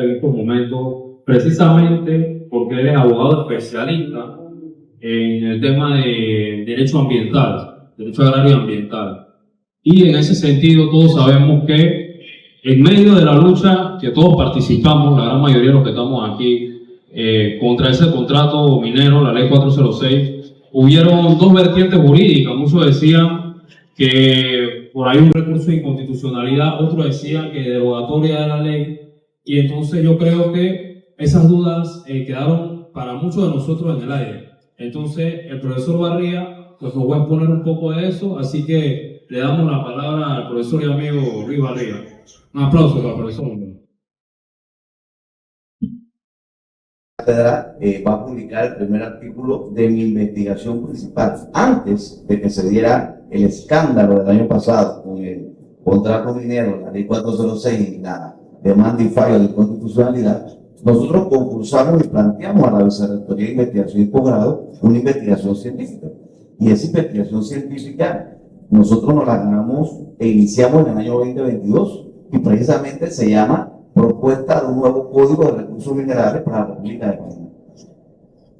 en estos momentos, precisamente porque él es abogado especialista en el tema de derecho ambiental, derecho agrario ambiental. Y en ese sentido todos sabemos que en medio de la lucha que todos participamos, la gran mayoría de los que estamos aquí, contra ese contrato minero, la ley 406, hubieron dos vertientes jurídicas. Muchos decían que por ahí un recurso de inconstitucionalidad, otros decían que derogatoria de la ley, y entonces yo creo que esas dudas quedaron para muchos de nosotros en el aire. Entonces el profesor Barría pues nos va a exponer un poco de eso, así que le damos la palabra al profesor y amigo Luis Barría. Un aplauso para el profesor. Va a publicar el primer artículo de mi investigación principal, antes de que se diera el escándalo del año pasado con el contrato minero, la ley 406 y la demanda y fallo de constitucionalidad. Nosotros concursamos y planteamos a la Vicerrectoría de Investigación y Posgrado una investigación científica. Y esa investigación científica nosotros nos la ganamos e iniciamos en el año 2022 y precisamente se llama Propuesta de un nuevo Código de Recursos Minerales para la República de Panamá.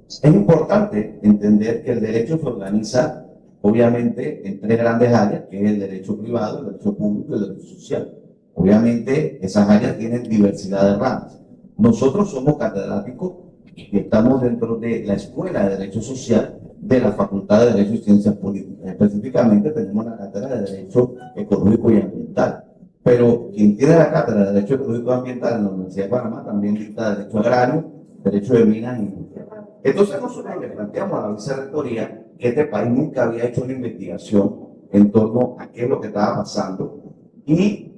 Es importante entender que el derecho se organiza, obviamente, en tres grandes áreas, que es el derecho privado, el derecho público y el derecho social. Obviamente, esas áreas tienen diversidad de ramas. Nosotros somos catedráticos y estamos dentro de la Escuela de Derecho Social de la Facultad de Derecho y Ciencias Políticas. Específicamente, tenemos la cátedra de Derecho Económico y Ambiental. Pero quien tiene la cátedra de Derecho Económico y Ambiental en la Universidad de Panamá también dicta Derecho Agrario, Derecho de Minas y Industria. Entonces nosotros le planteamos a la Vicerrectoría que este país nunca había hecho una investigación en torno a qué es lo que estaba pasando y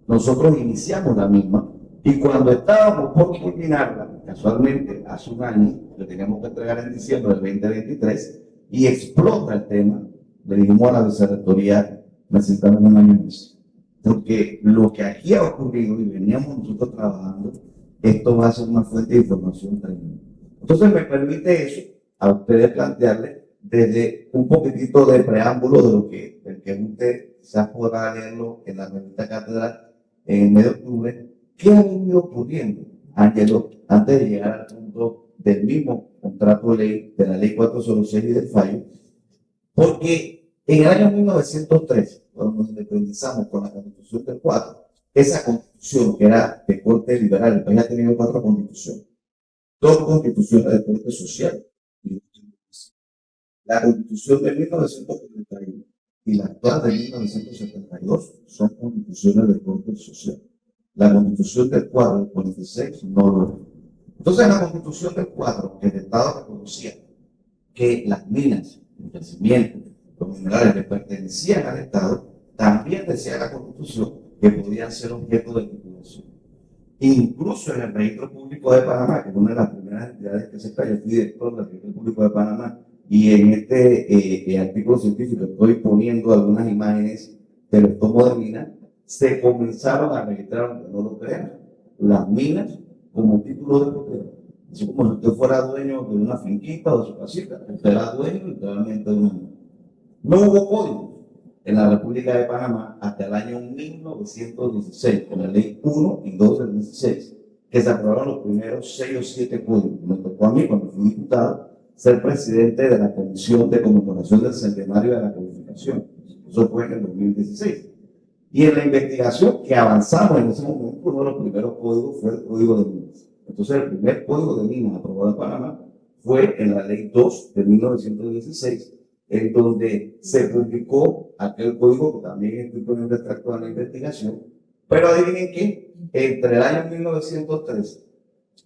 nosotros iniciamos la misma y cuando estábamos por culminarla, casualmente hace un año, lo teníamos que entregar en diciembre del 2023 y explota el tema, le dijimos a la Vicerrectoría, necesitamos un año más. Porque lo que aquí ha ocurrido y veníamos nosotros trabajando, esto va a ser una fuente de información tremenda. Entonces me permite eso a ustedes plantearles desde un poquitito de preámbulo de lo que usted quizás podrá leerlo en la revista Cátedra en el mes de octubre, qué ha venido ocurriendo, Ángelo, antes de llegar al punto del mismo contrato de ley, de la ley 406 y del fallo, porque en el año 1903, cuando nos independizamos con la Constitución del 4, esa Constitución que era de corte liberal, el país ha tenido 4 constituciones, 2 constituciones de corte social. La Constitución de 1941 y la actual de 1972 son constituciones de corte social. La Constitución del 4, del 46, no lo es. Entonces, en la Constitución del 4, el Estado reconocía que las minas, el yacimiento, los minerales que pertenecían al Estado, también decía la Constitución que podían ser objeto de titulación. Incluso en el Registro Público de Panamá, que es una de las primeras entidades que se está, yo fui director del Registro Público de Panamá, y en este artículo científico estoy poniendo algunas imágenes de los tomos de minas, se comenzaron a registrar, aunque no lo crean, las minas como título de propiedad. Así como si usted fuera dueño de una finquita o de su casita, usted era dueño literalmente de una mina. No hubo código en la República de Panamá hasta el año 1916, con la ley 1 y 2 del 16, que se aprobaron los primeros 6 o 7 códigos. Me tocó a mí, cuando fui diputado, ser presidente de la Comisión de Conmemoración del Centenario de la Codificación. Eso fue en el 2016. Y en la investigación que avanzamos en ese momento, uno de los primeros códigos fue el Código de Minas. Entonces, el primer Código de Minas aprobado en Panamá fue en la Ley 2 de 1916, en donde se publicó aquel código que también estoy poniendo extracto de la investigación. Pero adivinen qué, entre el año 1913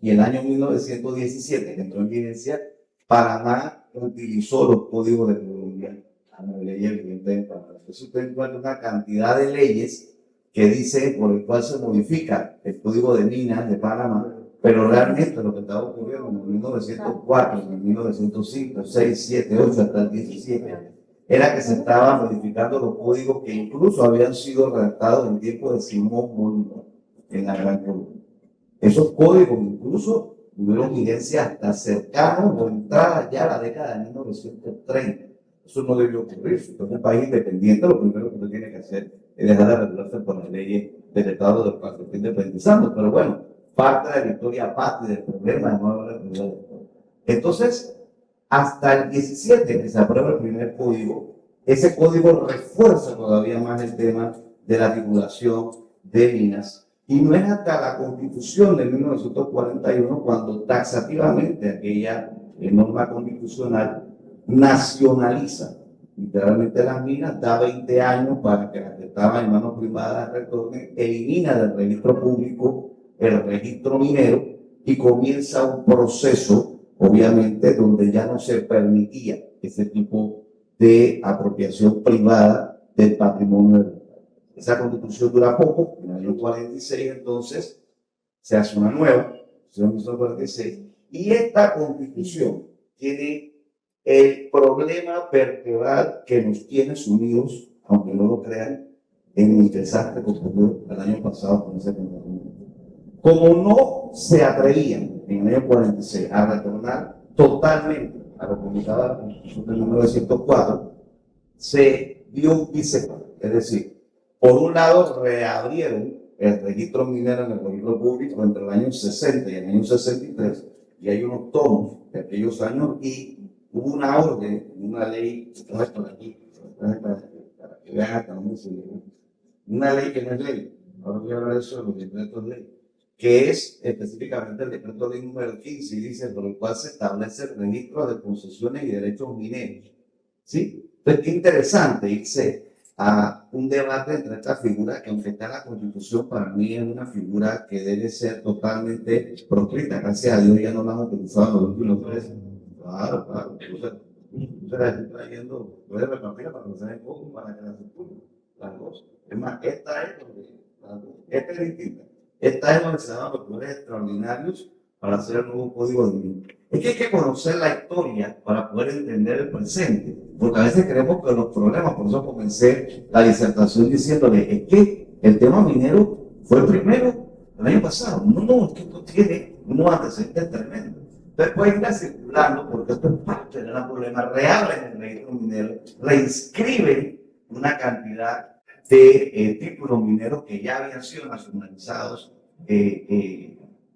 y el año 1917, que entró en vigencia, Panamá utilizó los códigos de Colombia a la ley evidente de Panamá. Entonces usted encuentra una cantidad de leyes que dice por el cual se modifica el Código de Minas de Panamá, pero realmente lo que estaba ocurriendo en el 1904, en el 1905, 6, 7, 8 hasta el 17, era que se estaban modificando los códigos que incluso habían sido redactados en tiempo de Simón Bolívar en la Gran Colombia. Esos códigos incluso tuvieron vigencia hasta cercanos o entrada ya a la década de 1930. Eso no debió ocurrir. Si usted es un país independiente, lo primero que usted tiene que hacer es dejar de regularse por las leyes del Estado del cual se está independizando. Pero bueno, parte de la historia, parte del problema de no haber estudiado la historia. Entonces, hasta el 17 que se aprueba el primer código, ese código refuerza todavía más el tema de la figuración de minas. Y no es hasta la Constitución de 1941 cuando taxativamente aquella norma constitucional nacionaliza literalmente las minas, da 20 años para que las que estaban en manos privadas retornen, elimina del registro público el registro minero y comienza un proceso, obviamente, donde ya no se permitía ese tipo de apropiación privada del patrimonio del Estado. Esa constitución dura poco, en el año 46 entonces se hace una nueva, en 1946, y esta constitución tiene el problema vertebral que nos tiene sumidos, aunque no lo crean, en el desastre que ocurrió el año pasado con ese convenio. Como no se atrevían en el año 46 a retornar totalmente a lo publicado en la Constitución de 1904, se dio un bicefalo. Es decir, por un lado reabrieron el registro minero en el registro público entre el año 60 y el año 63, y hay unos tomos de aquellos años, y hubo una orden, una ley, por aquí, para que vean hasta dónde se llegó. Una ley que no es ley, ahora voy a hablar de eso de los decretos de ley, que es específicamente el decreto ley número 15, y dice, por el cual se establece el registro de concesiones y derechos mineros. ¿Sí? Entonces, qué interesante irse a un debate entre estas figuras, que aunque está en la Constitución, para mí es una figura que debe ser totalmente proscrita. Gracias a Dios ya no la han utilizado en los últimos 3 años. Claro, claro. Usted la está trayendo, puede repartirla para que se den poco, para que la circulen, las dos. Es más, esta es distinta. Esta es donde se dan los poderes extraordinarios para hacer el nuevo código de vida. Es que hay que conocer la historia para poder entender el presente, porque a veces creemos que los problemas, por eso comencé la disertación diciéndole, es que el tema minero fue el primero el año pasado. No, es que esto tiene unos antecedentes tremendos. Entonces pueden ir circulando, porque esto es parte del problema, reabren el registro minero, reinscriben una cantidad de títulos mineros que ya habían sido nacionalizados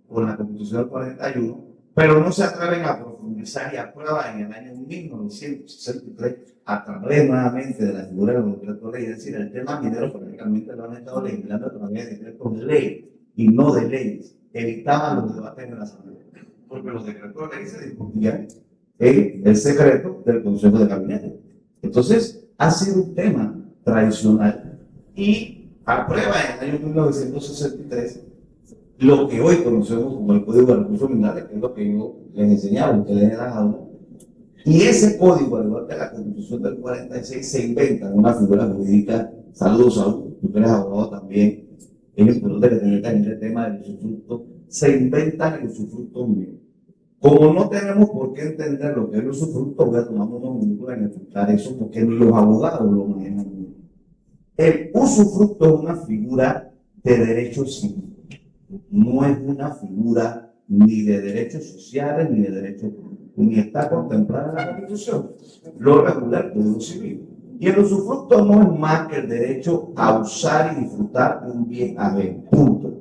por la Constitución del 41, pero no se atreven a profundizar y aprueban en el año 1963, a través nuevamente de la figura de los decretos de ley, es decir, el tema minero prácticamente lo han estado legislando a través de decretos de ley y no de leyes. Evitaban los debates en la Asamblea, porque los decretos de ley se discutían en el secreto del Consejo de Gabinete. Entonces, ha sido un tema tradicional y aprueba en el año 1963 lo que hoy conocemos como el Código de Recursos Minerales, que es lo que yo les enseñaba, que les he dado. Y ese código, al igual que la Constitución del 46, se inventa en una figura jurídica. Saludos, Saúl, tú eres abogado también. Es importante que tengan en este tema del usufructo. Se inventan el usufructo minero. Como no tenemos por qué entender lo que es el usufructo, voy a tomar unos minutos en explicar eso, porque ni los abogados lo manejan. El usufructo es una figura de derecho civil. No es una figura ni de derechos sociales ni de derechos públicos, ni está contemplada en la Constitución. Lo regula el Código Civil. Y el usufructo no es más que el derecho a usar y disfrutar un bien ajeno. Punto.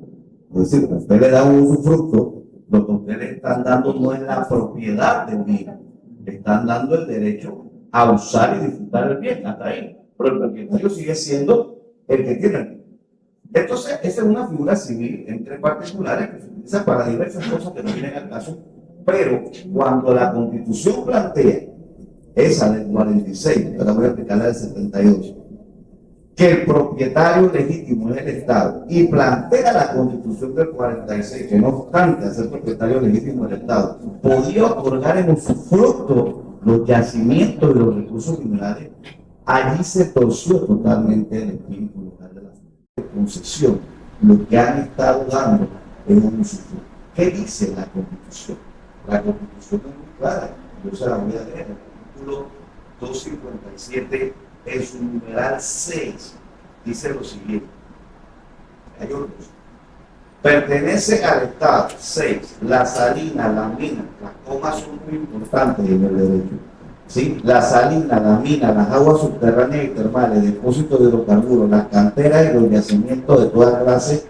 Es decir, cuando usted le da un usufructo, lo que usted le están dando no es la propiedad del bien, le están dando el derecho a usar y disfrutar el bien, hasta ahí. Pero el propietario sigue siendo el que tiene el bien. Entonces, esa es una figura civil entre particulares que se utiliza para diversas cosas que no vienen al caso, pero cuando la Constitución plantea esa del 46, ahora voy a explicar la del 72, que el propietario legítimo es el Estado, y plantea la Constitución del 46, que no obstante a ser propietario legítimo del Estado, podía otorgar en usufructo los yacimientos y los recursos minerales, allí se torció totalmente el espíritu local de la concesión. Lo que han estado dando es un usufructo. ¿Qué dice la Constitución? La Constitución es muy clara, yo se la voy a leer. El artículo 257 en su numeral 6 dice lo siguiente: hay otros. Pertenece al Estado. 6. La salina, la mina, las comas son muy importantes en el derecho. ¿Sí? La salina, la mina, las aguas subterráneas y termales, depósitos de hidrocarburos, las canteras y los yacimientos de toda clase,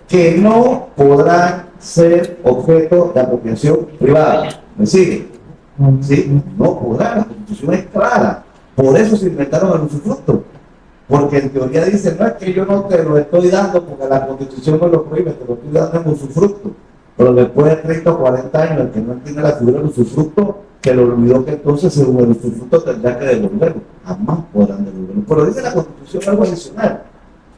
que no podrán ser objeto de apropiación privada. ¿Me sigue? ¿Sí? No podrá, la Constitución es clara. Por eso se inventaron el usufructo. Porque en teoría dicen, no es que yo no te lo estoy dando porque la Constitución no lo prohíbe, te lo estoy dando en usufructo. Pero después de 30 o 40 años, el que no entiende la figura del usufructo, se le olvidó que entonces según el usufructo tendrá que devolverlo. Jamás podrán devolverlo. Pero dice la Constitución algo adicional.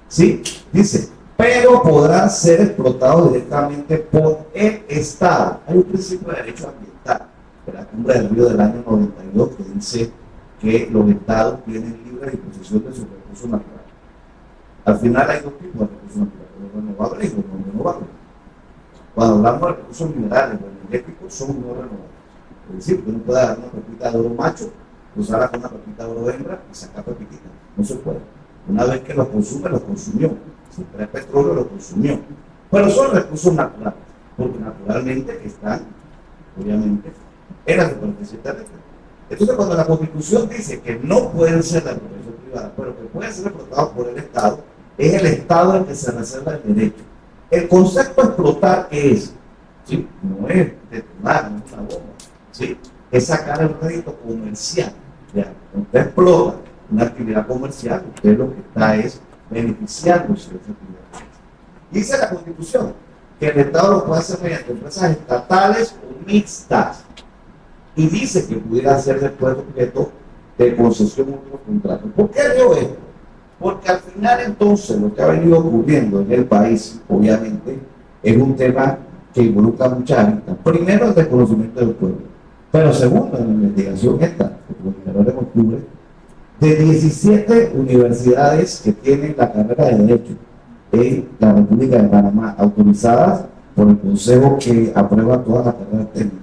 ¿Sí? Dice, pero podrán ser explotados directamente por el Estado. Hay un principio de derecho ambiental de la Cumbre del Río del año 92 que dice que los estados tienen libre disposición de sus recursos naturales. Al final hay dos tipos de recursos naturales, los renovables y los no renovables. Cuando hablamos de recursos minerales o energéticos, son no renovables. Es decir, uno puede dar una pepita de oro macho, usarla con una pepita de oro hembra y sacar pepitita. No se puede. Una vez que lo consume, lo consumió. Si trae petróleo, lo consumió. Pero son recursos naturales, porque naturalmente están, obviamente, en la superficie terrestre. Entonces, cuando la Constitución dice que no pueden ser de apropiación privada, pero que pueden ser explotados por el Estado, es el Estado el que se reserva el derecho. El concepto de explotar, ¿qué es? ¿Sí? No es detonar, no es una bomba, ¿sí? Es sacar el crédito comercial. ¿Ya? Usted explota una actividad comercial, usted lo que está es beneficiándose de esa actividad. Dice la Constitución que el Estado lo puede hacer mediante empresas estatales o mixtas. Y dice que pudiera ser después objeto de concesión u otro contrato. ¿Por qué digo esto? Porque al final entonces lo que ha venido ocurriendo en el país, obviamente, es un tema que involucra muchas aristas. Primero, el desconocimiento del pueblo. Pero segundo, en la investigación esta, que publicaron en octubre, de 17 universidades que tienen la carrera de Derecho en la República de Panamá, autorizadas por el Consejo que aprueba todas las carreras técnicas,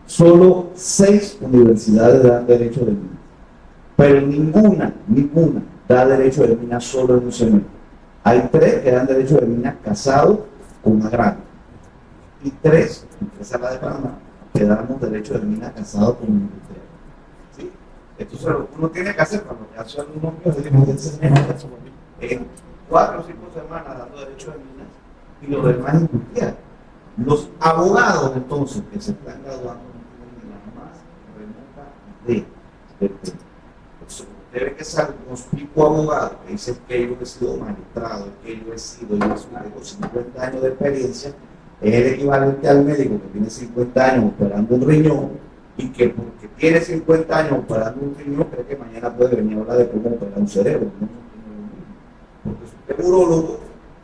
solo 6 universidades dan derecho de mina, pero ninguna da derecho de mina solo en un semestre. Hay 3 que dan derecho de mina casados con agrario, y 3, que es la de Panamá, que damos derecho de mina casados con industrial. ¿Sí? Entonces, lo que uno tiene que hacer cuando ya son unos en 4 o 5 semanas dando derecho de minas y los demás industriales. Los abogados, entonces, que se están graduando, debe que ser un conspicuo abogado que dice que yo he sido magistrado, que yo he sido, yo tengo 50 años de experiencia, es el equivalente al médico que tiene 50 años operando un riñón y que porque tiene 50 años operando un riñón cree que mañana puede venir a hablar de cómo operar un cerebro. No, porque si usted es urólogo,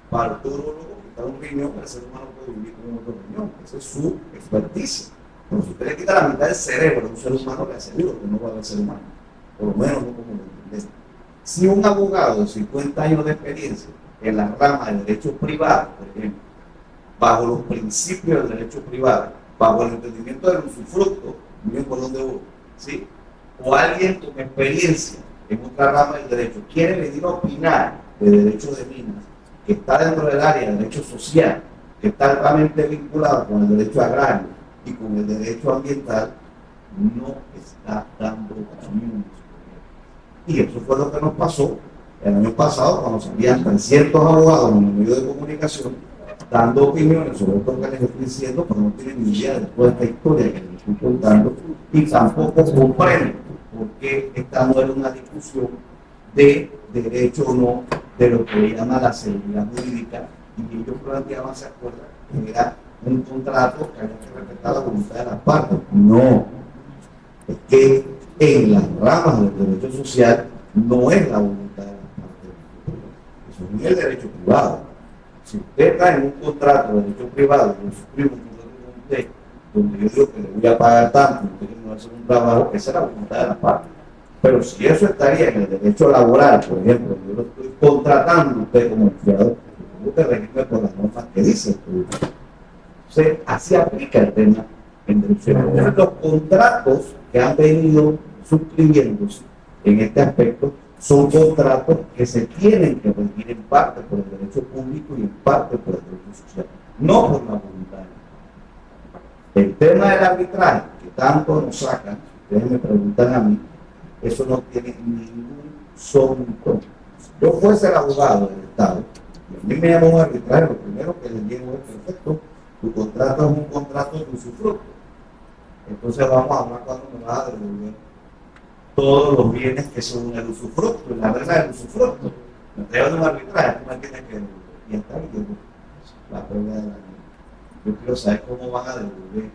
para usted urólogo quitar un riñón, el ser humano puede vivir con otro riñón, esa es su experticia. Pero si usted le quita la mitad del cerebro a un ser humano, le aseguro que no va a haber ser humano, por lo menos no como lo entiende. Si un abogado de 50 años de experiencia en la rama del derecho privado, por ejemplo, bajo los principios del derecho privado, bajo el entendimiento del usufructo, miren por dónde voy, ¿sí? O alguien con experiencia en otra rama del derecho quiere venir a opinar de derecho de minas, que está dentro del área de derecho social, que está altamente vinculado con el derecho agrario y con el derecho ambiental, no está dando opiniones. Y eso fue lo que nos pasó el año pasado cuando salían 300 abogados en el medio de comunicación dando opiniones sobre esto que les estoy diciendo, pero no tienen ni idea de toda esta historia que les estoy contando y tampoco comprenden por qué esta no era una discusión de derecho o no de lo que le llama la seguridad jurídica, y ellos planteaban, se acuerdan, que era un contrato que había que respetar la voluntad de las partes. No, es que en las ramas del derecho social no es la voluntad de las partes. Eso no es el derecho privado. Si usted está en un contrato de derecho privado, yo suscribo un contrato con usted, donde yo digo que le voy a pagar tanto, usted que me va a hacer un trabajo, esa es la voluntad de las partes. Pero si eso estaría en el derecho laboral, por ejemplo, yo lo estoy contratando a usted como empleador, tengo que regirme por las normas que dice. Entonces, así aplica el tema en derecho laboral. Los contratos que han venido suscribiéndose en este aspecto son contratos que se tienen que regir en parte por el derecho público y en parte por el derecho social, no por la voluntad. El tema del arbitraje, que tanto nos sacan, si ustedes me preguntan a mí, eso no tiene ningún solo. Si yo fuese el abogado del Estado, y a mí me llama un arbitraje, lo primero que les digo es perfecto, Tu contrato es un contrato de usufructo. Entonces vamos a hablar cuando me vas a devolver todos los bienes que son el usufructo, la regla del usufructo. Me traigo de un arbitraje, tú me tienes que devolver. Y está ahí la pérdida de la ley. Yo quiero saber cómo van a devolver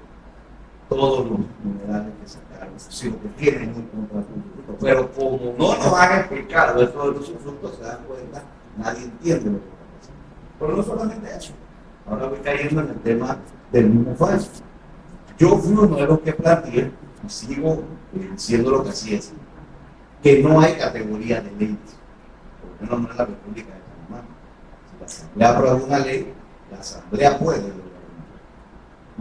todos los minerales que sacaron, si lo que tienen un contrato de usufructo. Pero como no nos han explicado esto del usufructo, se dan cuenta, nadie entiende lo que está pasando. Pero no solamente eso. Ahora voy cayendo en el tema del mismo fallo. Yo fui uno de los que planteé, y sigo diciendo lo que así es, que no hay categoría de leyes, por lo menos no en la República de Panamá. Si la Asamblea aprueba una ley, la Asamblea puede derogarla.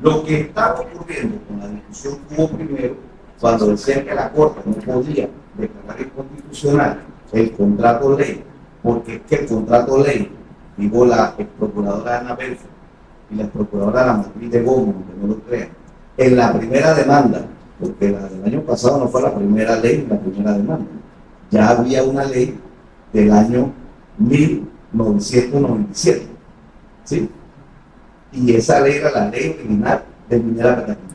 Lo que estaba ocurriendo con la discusión que hubo primero, cuando decían que la Corte no podía declarar inconstitucional el contrato ley, porque es que el contrato ley, digo la ex procuradora Ana Belfort y la ex procuradora Ana Matriz de Gómez, aunque no lo crean, en la primera demanda, porque la del año pasado no fue la primera ley, la primera demanda, ya había una ley del año 1997, ¿sí? Y esa ley era la ley original de Minera Petacana,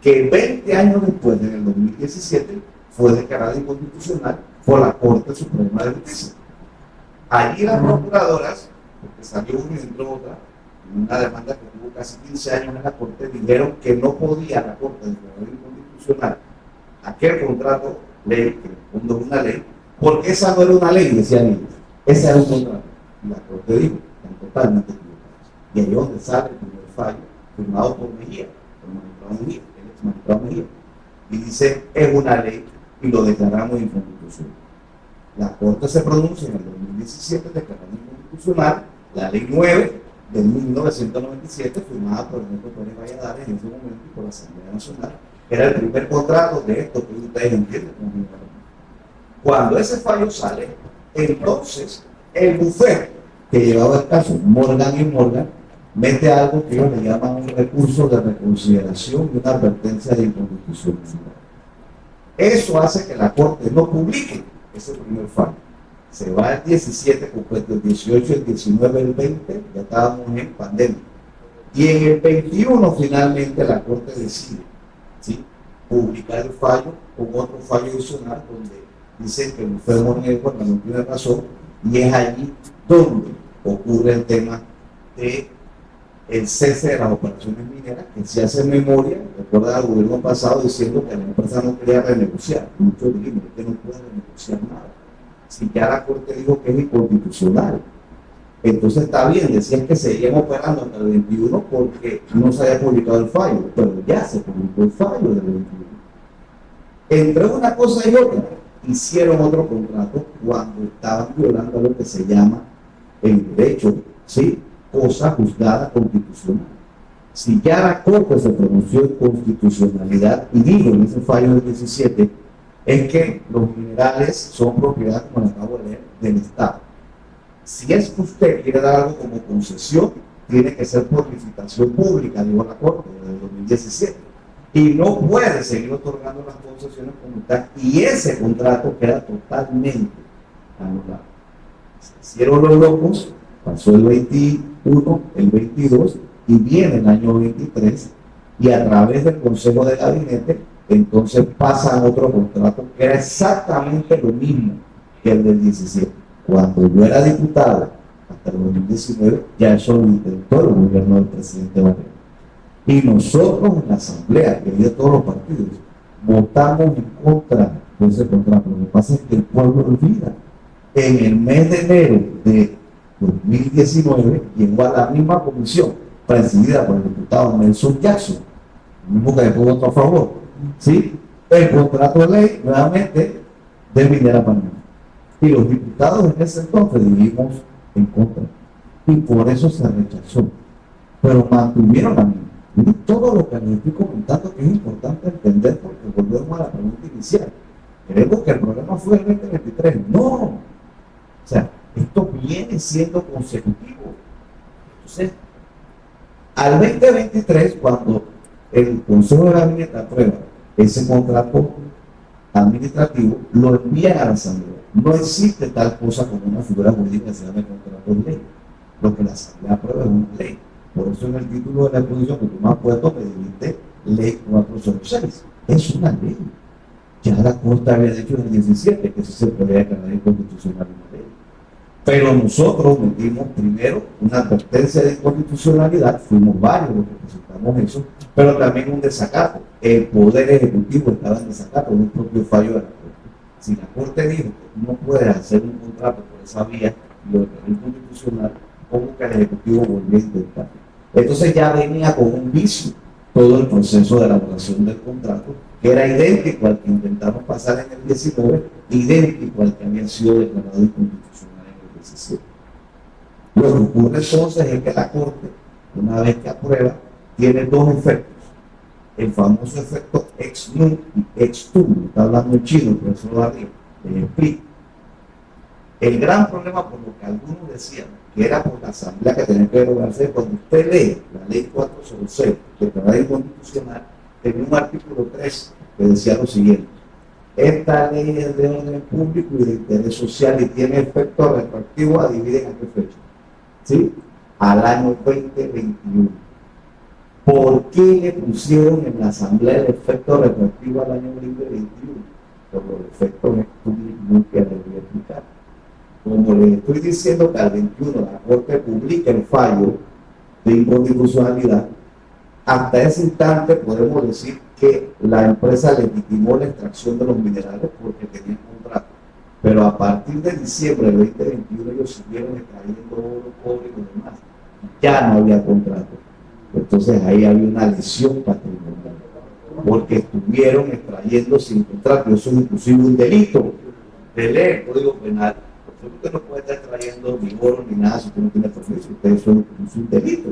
que 20 años después, en el 2017, fue declarada inconstitucional por la Corte Suprema de Justicia. Allí las procuradoras, porque salió una y entró otra, una demanda que tuvo casi 15 años en la Corte, dijeron que no podía la Corte declarar inconstitucional aquel contrato ley, que en el fondo es una ley, porque esa no era una ley, decían ellos, esa era un contrato. Y la Corte dijo, están totalmente equivocados. Y ahí es donde sale el primer fallo, firmado por Mejía, por el magistrado Mejía, el ex magistrado Mejía, y dice, es una ley, y lo declaramos inconstitucional. La Corte se pronuncia en el 2017 declarando inconstitucional la ley 9 de 1997, firmada por Ernesto Pérez Valladares en ese momento y por la Asamblea Nacional, que era el primer contrato de esto que ustedes entienden. Cuando ese fallo sale, entonces el bufete que llevaba el caso Morgan y Morgan mete algo que ellos le llaman un recurso de reconsideración y una advertencia de inconstitucionalidad. Eso hace que la Corte no publique ese primer fallo. Se va el 17, completo el 18, el 19, el 20, ya estábamos en pandemia. Y en el 21 finalmente la Corte decide, ¿sí?, publicar el fallo con otro fallo adicional donde dice que el enfermo no tiene razón, y es allí donde ocurre el tema de el cese de las operaciones mineras, que se hace memoria, recuerda al gobierno pasado diciendo que la empresa no quería renegociar. Muchos dijimos que no puede renegociar nada. Si ya la Corte dijo que es inconstitucional, entonces está bien, decían que seguían operando hasta el 21 porque no se había publicado el fallo, pero ya se publicó el fallo del 21. Entre una cosa y otra, hicieron otro contrato cuando estaban violando lo que se llama el derecho, ¿sí?, cosa juzgada constitucional. Si ya la Corte se pronunció en constitucionalidad y dijo en ese fallo del 17, es que los minerales son propiedad, como les acabo de leer, del Estado. Si es que usted quiere dar algo como concesión, tiene que ser por licitación pública, dijo la Corte desde el 2017. Y no puede seguir otorgando las concesiones como tal. Y ese contrato queda totalmente anulado. Se hicieron los locos, pasó el 21, el 22, y viene el año 23, y a través del Consejo de Gabinete, entonces pasan otro contrato que era exactamente lo mismo que el del 17. Cuando yo era diputado, hasta el 2019, ya eso lo intentó el gobierno del presidente Varela. Y nosotros en la Asamblea, que de todos los partidos, votamos en contra de ese contrato. Lo que pasa es que el pueblo olvida. En el mes de enero de 2019 llegó a la misma comisión, presidida por el diputado Nelson Jackson, el mismo que después votó a favor, ¿sí?, el contrato de ley nuevamente de Minera Panamá. Y los diputados en ese entonces dijimos en contra. Y por eso se rechazó. Pero mantuvieron la misma. Y todo lo que les estoy comentando que es importante entender, porque volvemos a la pregunta inicial. Creemos que el problema fue el 2023. No. O sea, esto viene siendo consecutivo. Entonces, al 2023, cuando el Consejo de Gabinete aprueba ese contrato administrativo, lo envían a la Asamblea. No existe tal cosa como una figura jurídica que se llama contrato de ley. Lo que la Asamblea aprueba es una ley. Por eso en el título de la exposición que tú me has puesto me dijiste Ley 406. Es una ley. Ya la Corte había dicho en el 17 que eso se podía declarar inconstitucional una ley. Pero nosotros metimos primero una advertencia de inconstitucionalidad, fuimos varios los que presentamos eso, pero también un desacato. El Poder Ejecutivo estaba en desacato, un propio fallo de la Corte. Si la Corte dijo que tú no puedes hacer un contrato por esa vía, lo declaró inconstitucional, ¿cómo que el Ejecutivo volvió a intentar? Entonces ya venía con un vicio todo el proceso de elaboración del contrato, que era idéntico al que intentamos pasar en el 19, idéntico al que había sido declarado inconstitucional en el 17. Lo que ocurre entonces es que la Corte, una vez que aprueba, tiene dos efectos. El famoso efecto ex nunc y ex tunc, está hablando en chino, el profesor Barrio, les explico. El gran problema, por lo que algunos decían, que era por la asamblea que tenía que derogarse, cuando usted lee la ley 406, que declarada inconstitucional, tenía un artículo 3 que decía lo siguiente: esta ley es de orden público y de interés social y tiene efecto retroactivo, adivinen a qué fecha, ¿sí? Al año 2021. ¿Por qué le pusieron en la asamblea el efecto retroactivo al año 2021? Por los efectos públicos que les voy a explicar. Como les estoy diciendo que al 21 la Corte publica el fallo de inconstitucionalidad, hasta ese instante podemos decir que la empresa legitimó la extracción de los minerales porque tenía contrato. Pero a partir de diciembre del 2021 ellos siguieron extrayendo oro, cobre y lo demás. Ya no había contrato. Entonces ahí había una lesión patrimonial, porque estuvieron extrayendo sin contrato. Eso es inclusive un delito de ley, el Código Penal. Usted no puede estar trayendo ni oro ni nada si usted no tiene permiso. Ustedes son un delito.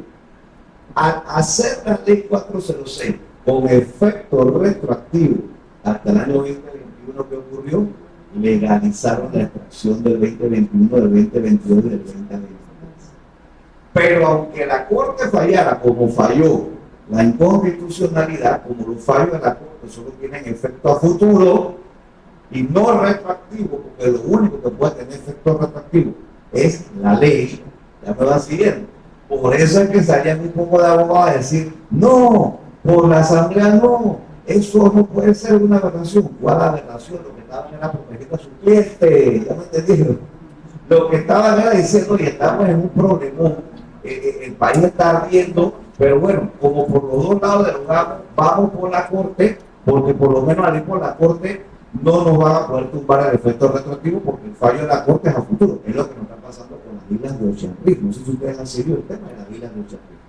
Al hacer la ley 406 con efecto retroactivo hasta el año 2021, ¿qué ocurrió? Legalizaron la extracción del 2021, del 2022 y del 2023. Pero aunque la Corte fallara como falló la inconstitucionalidad, como los fallos de la Corte solo tienen efecto a futuro y no retroactivo, porque lo único que puede tener efecto retroactivo es la ley, ya me va siguiendo. Por eso es que salían un poco de abogados a decir, no, por la asamblea no, eso no puede ser una aberración. ¿Cuál aberración? Lo que estaban era protegiendo a su cliente, ya me entendieron. Lo que estaban era diciendo, y estamos en un problema, el país está ardiendo, pero bueno, como por los dos lados del lugar, vamos por la Corte, porque por lo menos al ir por la Corte no nos van a poder tumbar el efecto retroactivo, porque el fallo de la Corte es a futuro. Es lo que nos está pasando con las islas de Ocean Reef. No sé si ustedes han seguido el tema de las islas de Ocean Reef.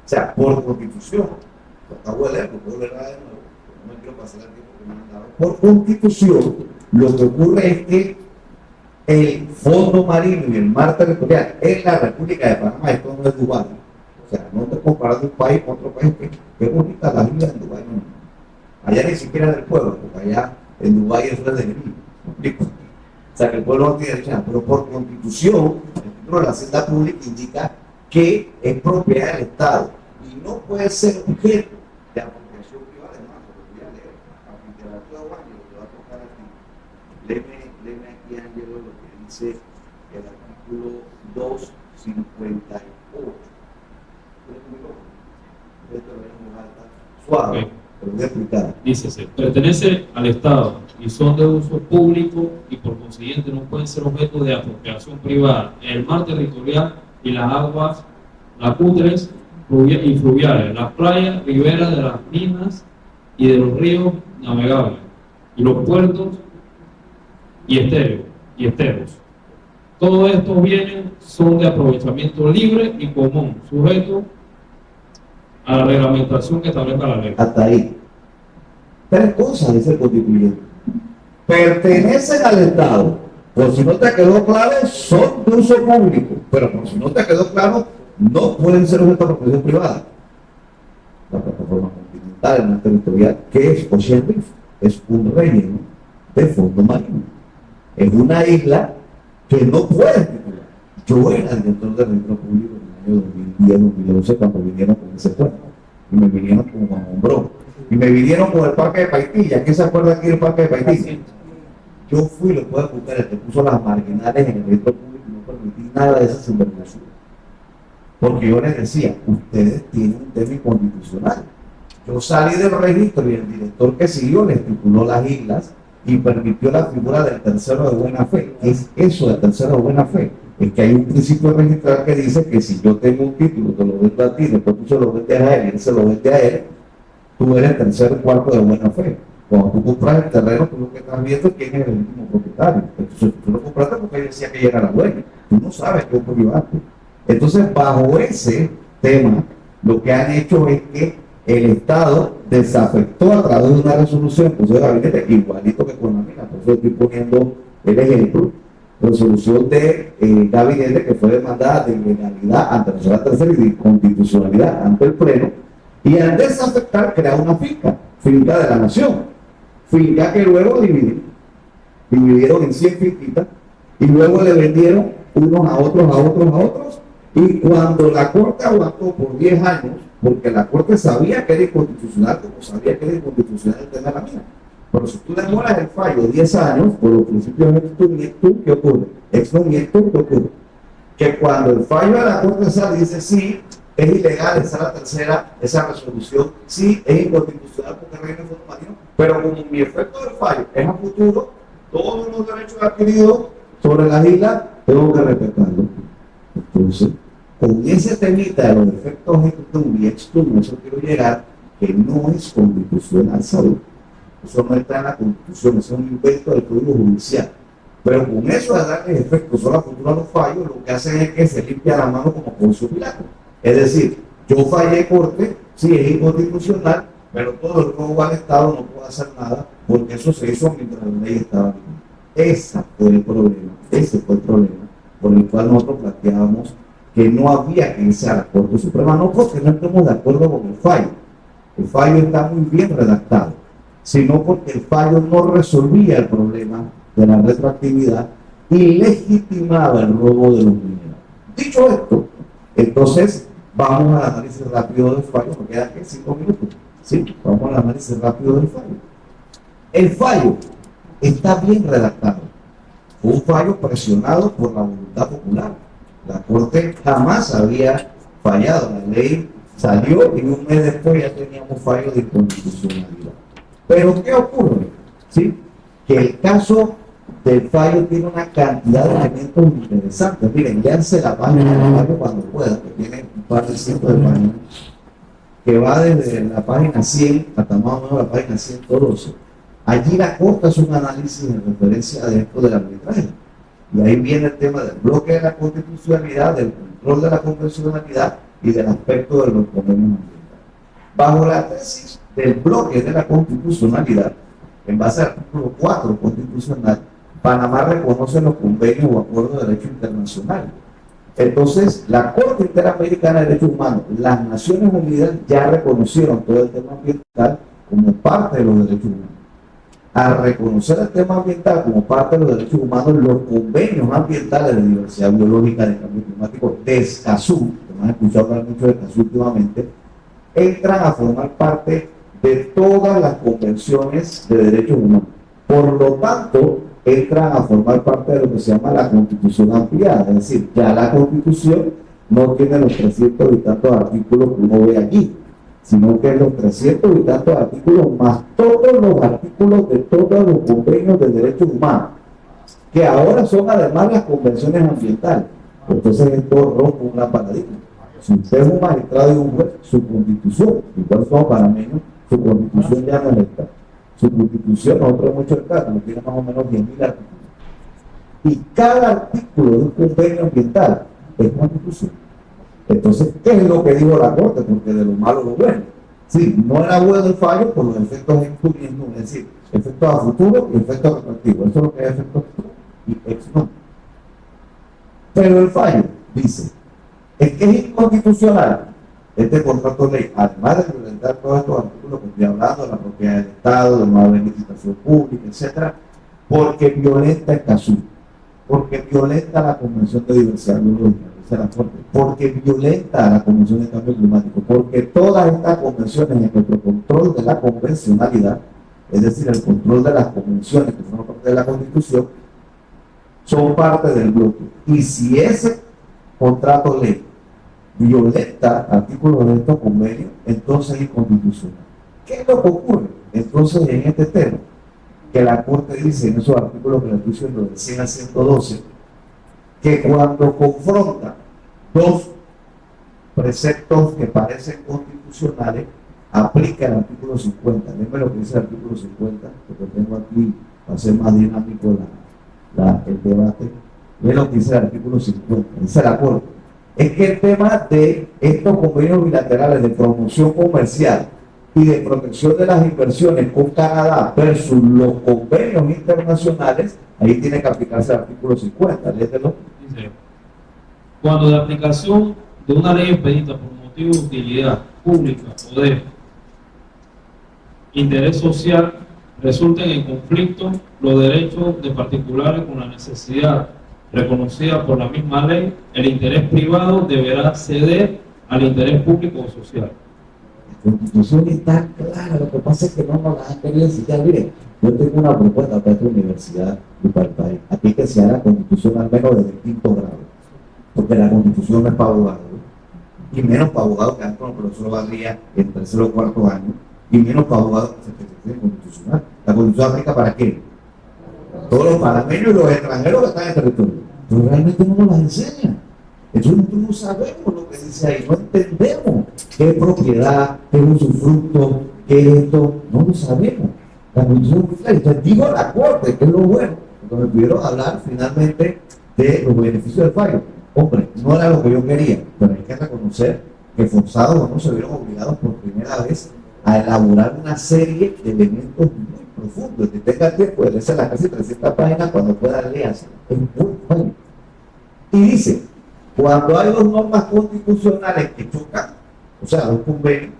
O sea, por constitución, lo acabo de leer, lo puedo leer de nuevo, no me quiero pasar el tiempo que me han dado. Por constitución, lo que ocurre es que el fondo marino y el mar territorial en la República de Panamá, esto no es Dubái. O sea, no te comparas un país con otro país, que bonita la isla en Dubái. No. Allá ni siquiera del pueblo, porque allá en Dubái eso es de gris. O sea, que el pueblo no tiene derecho, pero por constitución, el título de la hacienda pública indica que es propiedad del Estado y no puede ser objeto de apropiación privada. Además, lo voy a leer, literatura de baño, lo que va a tocar aquí. Léeme aquí, Ángelo, lo que dice el artículo 258. Esto es muy alta, suave. Okay. Pero voy a explicar. Dícese, pertenece al Estado y son de uso público y por consiguiente no pueden ser objeto de apropiación privada. El mar territorial y las aguas lacustres y fluviales, las playas, riberas de las minas y de los ríos navegables, y los puertos y esteros. Todos estos bienes son de aprovechamiento libre y común, sujeto a la reglamentación que establezca la ley. Hasta ahí. Tres cosas dice el constituyente. Pertenecen al Estado. Por si no te quedó claro, son de uso público. Pero por si no te quedó claro, no pueden ser objeto de apropiación privada. La plataforma continental, el mar territorial, que es Ocean Reef, es un relleno de fondo marino. Es una isla que no puede titular. Yo era director del registro público en el año 2010-2011 cuando vinieron con ese puerto. Y me vinieron con Juan Hombrón. Y me vinieron con el parque de Paitilla. ¿Quién se acuerda aquí del parque de Paitilla? Yo fui, lo puedo buscar, el que puso las marginales en el registro público y no permití nada de esa sinvergüenzura. Porque yo les decía, ustedes tienen un tema inconstitucional. Yo salí del registro y el director que siguió le estipuló las islas y permitió la figura del tercero de buena fe. ¿Qué es eso de tercero de buena fe? Es que hay un principio registral que dice que si yo tengo un título, te lo vendo a ti, después tú se lo vendes a él y él se lo vende a él, tú eres tercer o cuarto de buena fe. Cuando tú compras el terreno, tú lo que estás viendo es quién es el último propietario. Entonces tú lo compraste porque él decía que ella era la dueña. Tú no sabes qué ocurrió antes. Entonces, bajo ese tema, lo que han hecho es que el Estado desafectó a través de una resolución, pues de gabinete, igualito que con la mina. Por eso estoy poniendo el ejemplo, resolución de gabinete que fue demandada de ilegalidad ante la sociedad tercera y de inconstitucionalidad ante el Pleno, y al desafectar crea una finca de la nación, finca que luego dividieron en 100 finquitas y luego le vendieron unos a otros, y cuando la Corte aguantó por 10 años, porque la Corte sabía que era inconstitucional, como sabía que era inconstitucional el tema de la mina. Pero si tú demoras el fallo 10 años, por los principios de ex-non-iectum, ¿qué ocurre? Ex-non-iectum, ¿qué ocurre? Que cuando el fallo de la Corte sale y dice sí, es ilegal, esa es la tercera, esa resolución, sí, es inconstitucional porque reina el fondo marino, pero como mi efecto del fallo es a futuro, todos los derechos adquiridos sobre las islas, tengo que respetarlo. Entonces, con ese temita de los efectos ex-non y ex-non, eso quiero llegar, que no es constitucional, ¿sabes? Eso no está en la Constitución, eso es un invento del Código Judicial. Pero con eso de darle efectos solo a futuro a los fallos, lo que hacen es que se limpia la mano como Poncio Pilato. Es decir, yo fallé Corte, sí es inconstitucional, pero todo el robo al Estado no puede hacer nada porque eso se hizo mientras la ley estaba vigente. Ese fue el problema por el cual nosotros planteábamos que no había que irse a la Corte Suprema, no porque no estemos de acuerdo con el fallo está muy bien redactado, sino porque el fallo no resolvía el problema de la retroactividad y legitimaba el robo de los mineros. Dicho esto, entonces vamos al análisis rápido del fallo, me quedan 5 minutos. Sí, vamos al análisis rápido del fallo. El fallo está bien redactado. Fue un fallo presionado por la voluntad popular. La Corte jamás había fallado. La ley salió y un mes después ya teníamos fallo de inconstitucionalidad. Pero ¿qué ocurre? ¿Sí? Que el caso del fallo tiene una cantidad de elementos interesantes. Miren, léanse la página del fallo cuando puedan, que tiene un par de cientos de páginas, que va desde la página 100 hasta más o menos la página 112. Allí la Corte hace un análisis en referencia de esto del arbitraje. Y ahí viene el tema del bloque de la constitucionalidad, del control de la convencionalidad y del aspecto de los convenios ambientales. Bajo la tesis del bloque de la constitucionalidad, en base al artículo 4 constitucional, Panamá reconoce los convenios o acuerdos de derecho internacional. Entonces, la Corte Interamericana de Derechos Humanos, las Naciones Unidas ya reconocieron todo el tema ambiental como parte de los derechos humanos. Al reconocer el tema ambiental como parte de los derechos humanos, los convenios ambientales de diversidad biológica, de cambio climático, de Escazú, que hemos escuchado hablar mucho de Escazú últimamente, entran a formar parte de todas las convenciones de derechos humanos. Por lo tanto, entran a formar parte de lo que se llama la Constitución ampliada, es decir, ya la Constitución no tiene los 300 y tantos artículos que uno ve aquí, sino que los 300 y tantos artículos más todos los artículos de todos los convenios de derechos humanos, que ahora son además las convenciones ambientales. Entonces esto rompe un gran paradigma. Si usted es un magistrado y un juez, su constitución, igual somos panameños, su constitución ya no es esta. Su constitución, nosotros hemos hecho el cálculo, tiene más o menos 10.000 artículos. Y cada artículo de un convenio ambiental es constitución. Entonces, ¿qué es lo que dijo la Corte? Porque de lo malo lo bueno. Sí, no era bueno el fallo por los efectos ex-non, es decir, efectos a futuro y efectos retroactivos. Eso es lo que es efectos y ex-non. Pero el fallo dice, es que es inconstitucional este contrato de ley, además de violentar todos estos artículos que estoy hablando, de la propiedad del Estado, de no haber licitación pública, etcétera, porque violenta Escazú, porque violenta la Convención de Diversidad Biológica, porque violenta la Convención de Cambio Climático, porque todas estas convenciones en nuestro control de la convencionalidad, es decir, el control de las convenciones que forman parte de la Constitución, son parte del bloque. Y si ese contrato ley violenta artículos de estos convenios, entonces es inconstitucional. ¿Qué es lo que ocurre entonces en este tema? Que la Corte dice en esos artículos que le estoy diciendo del 100 al 112, que cuando confronta dos preceptos que parecen constitucionales, aplica el artículo 50. Déjame lo que dice el artículo 50, porque tengo aquí para hacer más dinámico el debate. Ve lo que dice el artículo 50. Dice la Corte: es que el tema de estos convenios bilaterales de promoción comercial y de protección de las inversiones con Canadá versus los convenios internacionales, ahí tiene que aplicarse el artículo 50. Léetelo. Dice, cuando la aplicación de una ley expedita por motivo de utilidad pública o de interés social resulten en conflicto los derechos de particulares con la necesidad reconocida por la misma ley, el interés privado deberá ceder al interés público o social. La Constitución está clara, lo que pasa es que no nos la han querido enseñar. Miren, yo tengo una propuesta para esta universidad y para el país. Aquí que se haga Constitución al menos desde el quinto grado, porque la Constitución no es para abogados, y menos para abogados que andan con el profesor Barría en tercero o cuarto año, y menos para abogados que se especializan en constitucional. La Constitución aplica ¿para qué? Todos los panameños y los extranjeros que están en el territorio. Pero realmente no nos las enseñan. Entonces nosotros no sabemos lo que dice ahí, no entendemos qué es propiedad, qué es usufructo, qué es esto, no lo sabemos. La Constitución es muy clara. Entonces digo a la Corte, que es lo bueno, porque me pudieron hablar finalmente de los beneficios del fallo. Hombre, no era lo que yo quería, pero hay que reconocer que forzados o no se vieron obligados por primera vez a elaborar una serie de elementos muy profundos. Que tenga tiempo de leerse las casi 300 páginas, cuando pueda leerse. Es muy bueno. Y dice, cuando hay dos normas constitucionales que chocan, o sea, dos convenios,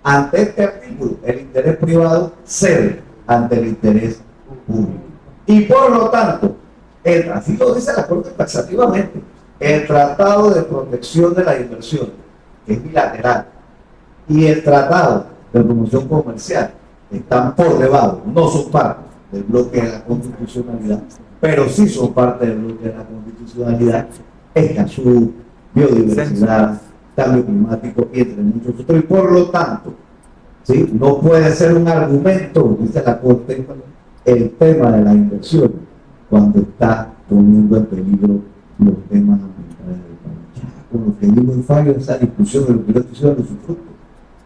ante este artículo, el interés privado cede ante el interés público. Y por lo tanto, así lo dice la Corte taxativamente, el Tratado de Protección de la Inversión, que es bilateral, y el Tratado de Promoción Comercial están por debajo, no son parte del bloque de la constitucionalidad, pero sí son parte del bloque de la constitucionalidad, Escazú, biodiversidad, cambio climático y entre muchos otros, y por lo tanto, ¿sí?, no puede ser un argumento, dice la Corte, el tema de la inversión cuando está poniendo en peligro los temas ambientales del país. Ya, con lo que digo el fallo de esa discusión de lo que yo estoy diciendo de usufructo,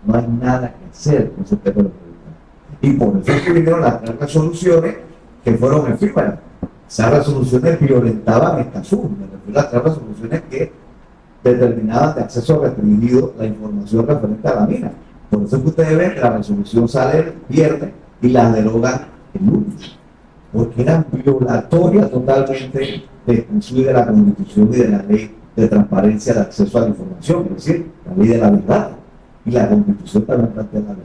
no hay nada que hacer con ese tema de los ambientales. Y por eso es que vinieron las tres resoluciones que fueron efímeras. Esas resoluciones violentaban Escazú, me refiero a las tres resoluciones que determinaban de acceso restringido la información referente a la mina. Por eso es que ustedes ven que la resolución sale el viernes y la derogan el lunes, porque eran violatorias totalmente de Escazú y de la Constitución y de la Ley de Transparencia de Acceso a la Información, es decir, la Ley de la Verdad, y la Constitución también plantea la verdad.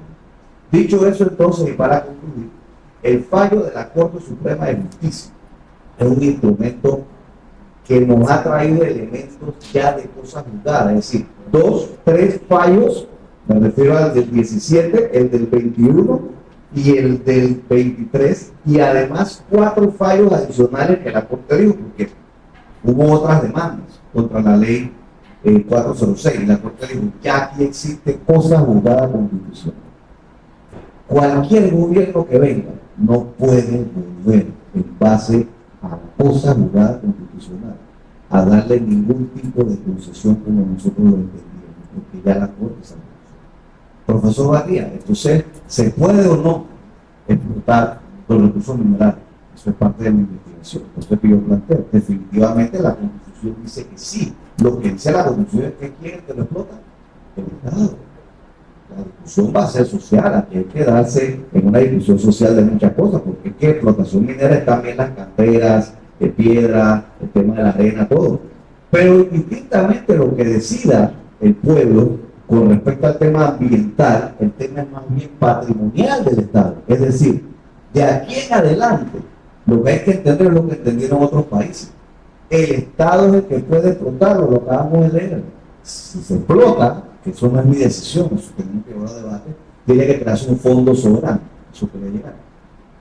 Dicho eso, entonces, y para concluir, el fallo de la Corte Suprema de Justicia es un instrumento que nos ha traído elementos ya de cosas juzgadas, es decir, 2, 3 fallos, me refiero al del 17, el del 21 y el del 23, y además 4 fallos adicionales que la Corte dijo, porque hubo otras demandas contra la ley 406, y la Corte dijo, ya aquí existe cosa juzgada constitucional. Cualquier gobierno que venga no puede volver en base a la cosa juzgada constitucional a darle ningún tipo de concesión como nosotros lo entendíamos, porque ya la Corte se anunció. Profesor Barría, entonces, ¿se puede o no explotar los recursos minerales? Eso es parte de mi investigación, eso es que yo planteo. Definitivamente la Constitución dice que sí. Lo que dice la Constitución es que quieren que lo explotan el Estado. La discusión va a ser social, aquí hay que darse en una discusión social de muchas cosas, porque es que explotación minera es también las canteras, de piedra, el tema de la arena, todo. Pero indistintamente lo que decida el pueblo con respecto al tema ambiental, el tema es más bien patrimonial del Estado. Es decir, de aquí en adelante, lo que hay que entender es lo que entendieron otros países. El Estado es el que puede explotarlo, lo acabamos de leer. Si se explota, que eso no es mi decisión, eso tenemos que llevar a debate, tiene que crearse un fondo soberano, eso puede llegar.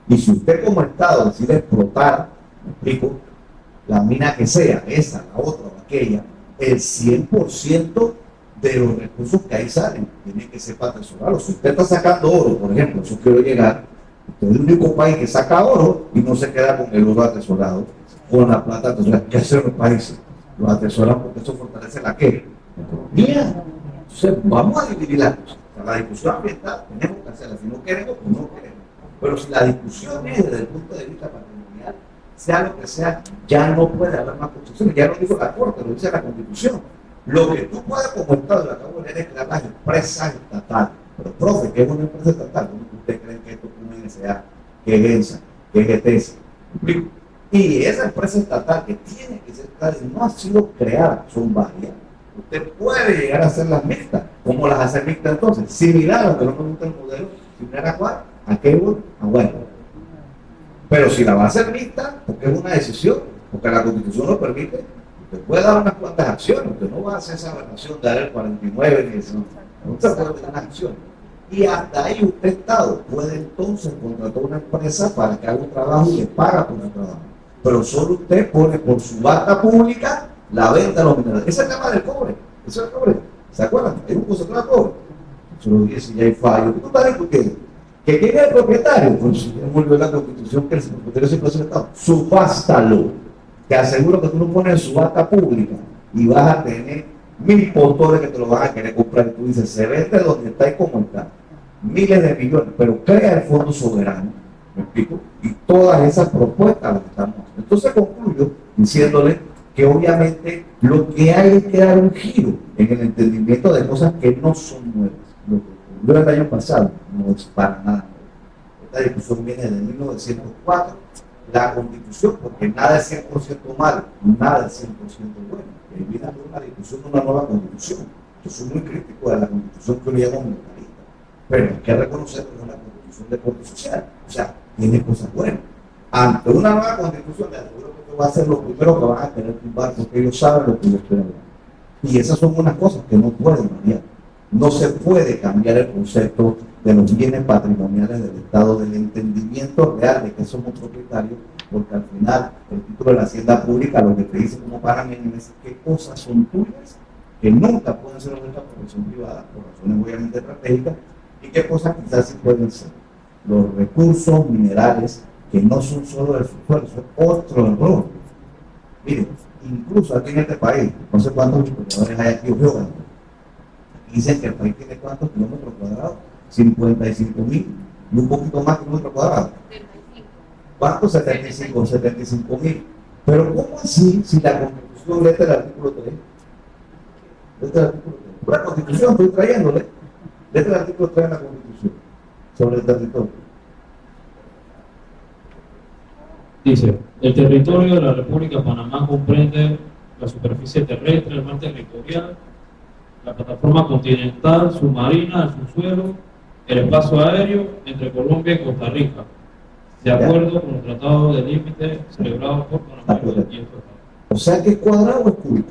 Y si usted como Estado decide explotar, me explico, la mina que sea, esa, la otra o aquella, el 100% de los recursos que ahí salen tienen que ser para atesorarlos. Si usted está sacando oro, por ejemplo, eso quiero llegar, usted es el único país que saca oro y no se queda con el oro atesorado, con la plata atesorada. ¿Qué hacen los países? Los atesoran porque eso fortalece la ¿qué? La economía. Entonces, vamos a dividir las cosas. O sea, la discusión ambiental tenemos que hacerla. Si no queremos, pues no queremos. Pero si la discusión es desde el punto de vista patrimonial, sea lo que sea, ya no puede haber más construcciones. Ya no digo la Corte, lo dice la Constitución. Lo que tú puedes como Estado, lo acabo de leer, es crear las empresas estatales. Pero, profe, ¿qué es una empresa estatal? ¿Cómo usted cree que esto es una NSA, que es ENSA, que es ETESA? Y esa empresa estatal que tiene que ser estatal no ha sido creada, son varias. Usted puede llegar a hacerlas mixtas. ¿Cómo las hace mixtas entonces? Similar, aunque no me gusta el modelo, similar a cuál, a Cable, a Bueno. Pero si la va a hacer mixta, porque es una decisión, porque la Constitución lo permite, usted puede dar unas cuantas acciones, usted no va a hacer esa relación de dar el 49 ni eso. Usted puede dar unas acciones. Y hasta ahí usted, Estado, puede entonces contratar una empresa para que haga un trabajo y le paga por su trabajo. Pero solo usted pone por subasta pública la venta de los minerales. Ese es el tema del cobre. Eso es el cobre. ¿Se acuerdan? Hay un concentrado de cobre. Yo lo dije si ya hay fallo. ¿Qué tú estás discutiendo? ¿Que quién es el propietario? Pues si ya volvió la Constitución que el propietario siempre es el Estado. Subástalo. Te aseguro que tú no pones subasta pública y vas a tener 1000 postores que te lo van a querer comprar. Y tú dices, se vende donde está y como está. Miles de millones, pero crea el fondo soberano. ¿Me explico? Y todas esas propuestas las estamos haciendo. Entonces concluyo diciéndole que obviamente lo que hay es que dar un giro en el entendimiento de cosas que no son nuevas. Lo que ocurrió el año pasado no es para nada nuevo. Esta discusión viene de 1904, la Constitución, porque nada es 100% malo, nada es 100% bueno. Y viene una discusión de una nueva Constitución. Yo soy muy crítico de la Constitución que hoy llamo militarista, pero hay que reconocer que es una Constitución de corte social, o sea, tiene cosas buenas. Ante una nueva Constitución, les aseguro que va a ser lo primero que van a querer tumbar, porque ellos saben lo que ellos quieren hablar. Y esas son unas cosas que no pueden cambiar. No se puede cambiar el concepto de los bienes patrimoniales del Estado, del entendimiento real de que somos propietarios, porque al final el título de la hacienda pública lo que te dice como panameño es qué cosas son tuyas, que nunca pueden ser objeto de protección privada, por razones obviamente estratégicas, y qué cosas quizás sí pueden ser. Los recursos minerales, que no son solo del subsuelo, son otro error. Miren, incluso aquí en este país, no sé cuántos exploradores hay aquí, geógrafos, dicen que el país tiene cuántos kilómetros cuadrados, 55.000 y un poquito más kilómetros cuadrados. ¿Cuántos? 75.000. Pero ¿cómo así si la Constitución lee el artículo 3? Lee el artículo 3. La Constitución estoy trayéndole. Lee el artículo 3 de la Constitución sobre el territorio. Dice, el territorio de la República de Panamá comprende la superficie terrestre, el mar territorial, la plataforma continental, submarina, el subsuelo, el espacio aéreo entre Colombia y Costa Rica, de acuerdo con el Tratado de Límite celebrado por Panamá y el Estado. O sea que es cuadrado o es cúbico.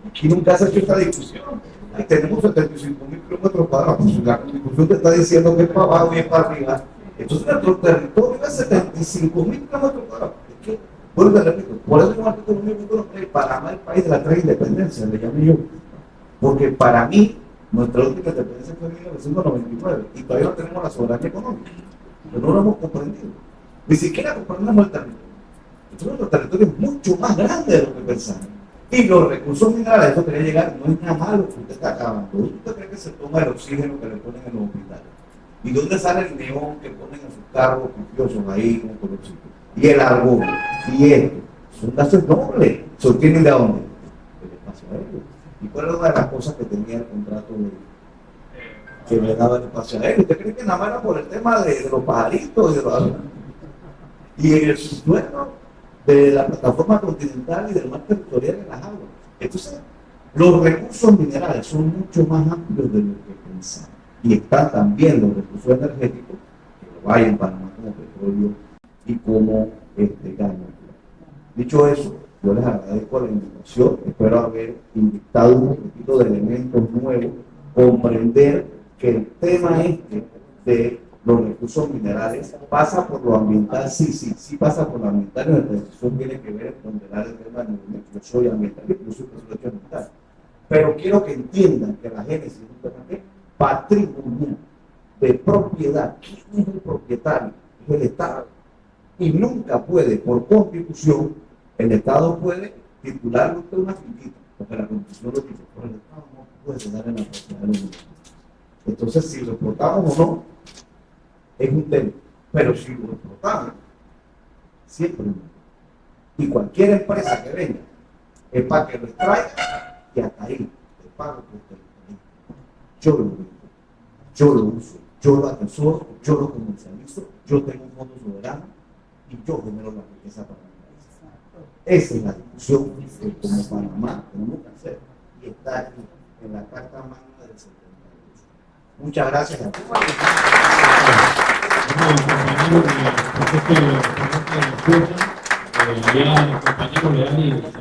Aquí nunca se ha hecho esta discusión. Ahí tenemos 75.000 kilómetros cuadrados. Pues la Constitución te está diciendo que es para abajo y es para arriba. Entonces nuestro territorio es 75.000 kilómetros cuadrados. Es que, bueno, te repito, por eso es un artículo muy bueno que Panamá es el país de las 3 independencias, le llamé yo. Porque para mí, nuestra última independencia fue en 1999 y todavía no tenemos la soberanía económica. Pero no lo hemos comprendido. Ni siquiera comprendemos el territorio. Entonces nuestro territorio es mucho más grande de lo que pensamos. Y los recursos minerales, eso quería llegar, no es nada malo que usted está acabando. ¿Usted cree que se toma el oxígeno que le ponen en los hospitales? ¿Y dónde sale el neón que ponen en sus carros preciosos ahí con colorcito? Y el argón, y esto. Son gases nobles. ¿Se obtienen de dónde? Del espacio aéreo. ¿Y cuál era una de las cosas que tenía el contrato que me daba el espacio aéreo? ¿Usted cree que nada más era por el tema de los pajaritos y de los... Y en el subsuelo de la plataforma continental y del mar territorial en las aguas? Entonces, los recursos minerales son mucho más amplios de lo que pensamos. Y están también los recursos energéticos, que lo hay en Panamá como petróleo y como gas natural. Dicho eso, yo les agradezco la invitación, espero haber invitado un poquito de elementos nuevos, comprender que el tema de los recursos minerales, pasa por lo ambiental, sí pasa por lo ambiental, y la transición tiene que ver en ponderar el tema del movimiento. Yo soy ambiental, yo soy profesor ambiental. Pero quiero que entiendan que la génesis es un tema que patrimonial, de propiedad. ¿Quién es el propietario? Es el Estado. Y nunca puede, por constitución, el Estado puede titularle usted una finquita, porque la constitución lo dice, pero el Estado no puede dar en la propiedad de los municipios. Entonces, si lo explotamos o no, es un tema. Pero si lo explotamos, siempre no. Y cualquier empresa que venga, es para que lo extraiga y hasta ahí, te pago por usted. Yo lo vendo, yo lo uso, yo lo atesoro, yo lo comercializo, yo tengo un fondo soberano y yo genero la riqueza para mi país. Esa es la discusión que como Panamá tenemos que hacer y está aquí en la Carta Magna del 78. Muchas gracias a todos. Bueno, compañero, ya el compañero Leal